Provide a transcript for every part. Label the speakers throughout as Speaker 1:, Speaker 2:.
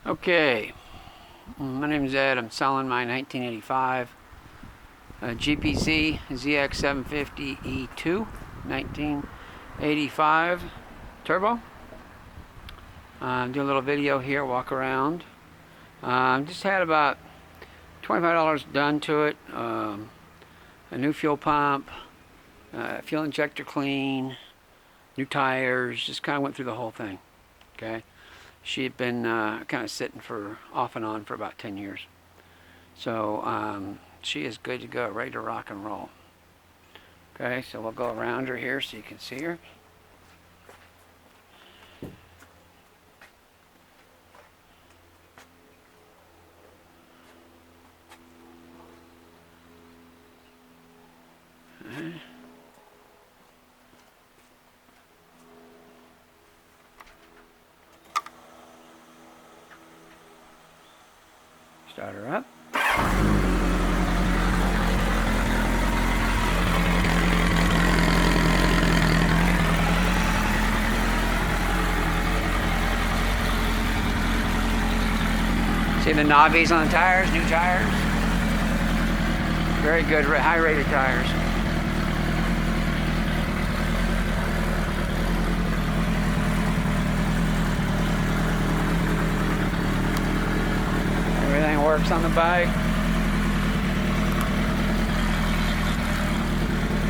Speaker 1: Okay, my name is Ed. I'm selling my 1985 GPZ ZX 750 E2 1985 turbo. Do a little video here, walk around. Just had about $25 done to it. A new fuel pump, fuel injector clean, new tires, just kind of went through the whole thing. Okay. She had been kind of sitting for off and on for about 10 years. So she is good to go, ready to rock and roll. Okay, so we'll go around her here so you can see her. Start her up. See the knobbies on the tires, new tires. Very good, high rated tires. Everything works on the bike.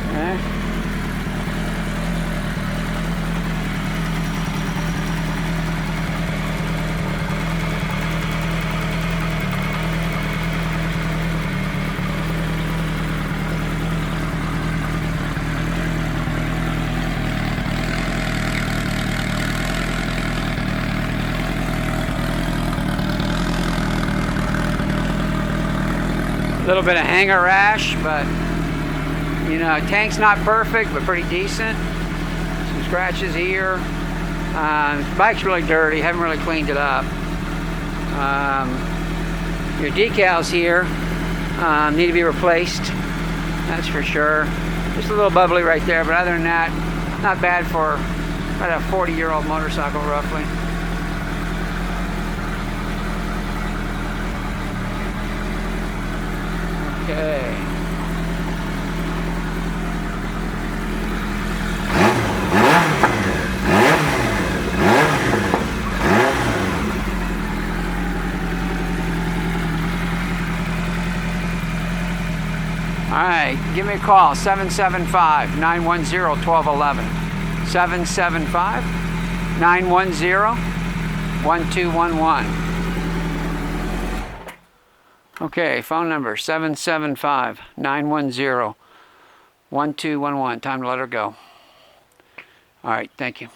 Speaker 1: Okay. A little bit of hanger rash, but you know, tank's not perfect, but pretty decent. Some scratches here. Bike's really dirty, haven't really cleaned it up. Your decals here need to be replaced, that's for sure. Just a little bubbly right there, but other than that, not bad for about a 40-year-old motorcycle roughly. Okay. All right, give me a call, 775-910-1211. 775-910-1211. Okay, phone number 775-910-1211. Time to let her go. All right, thank you.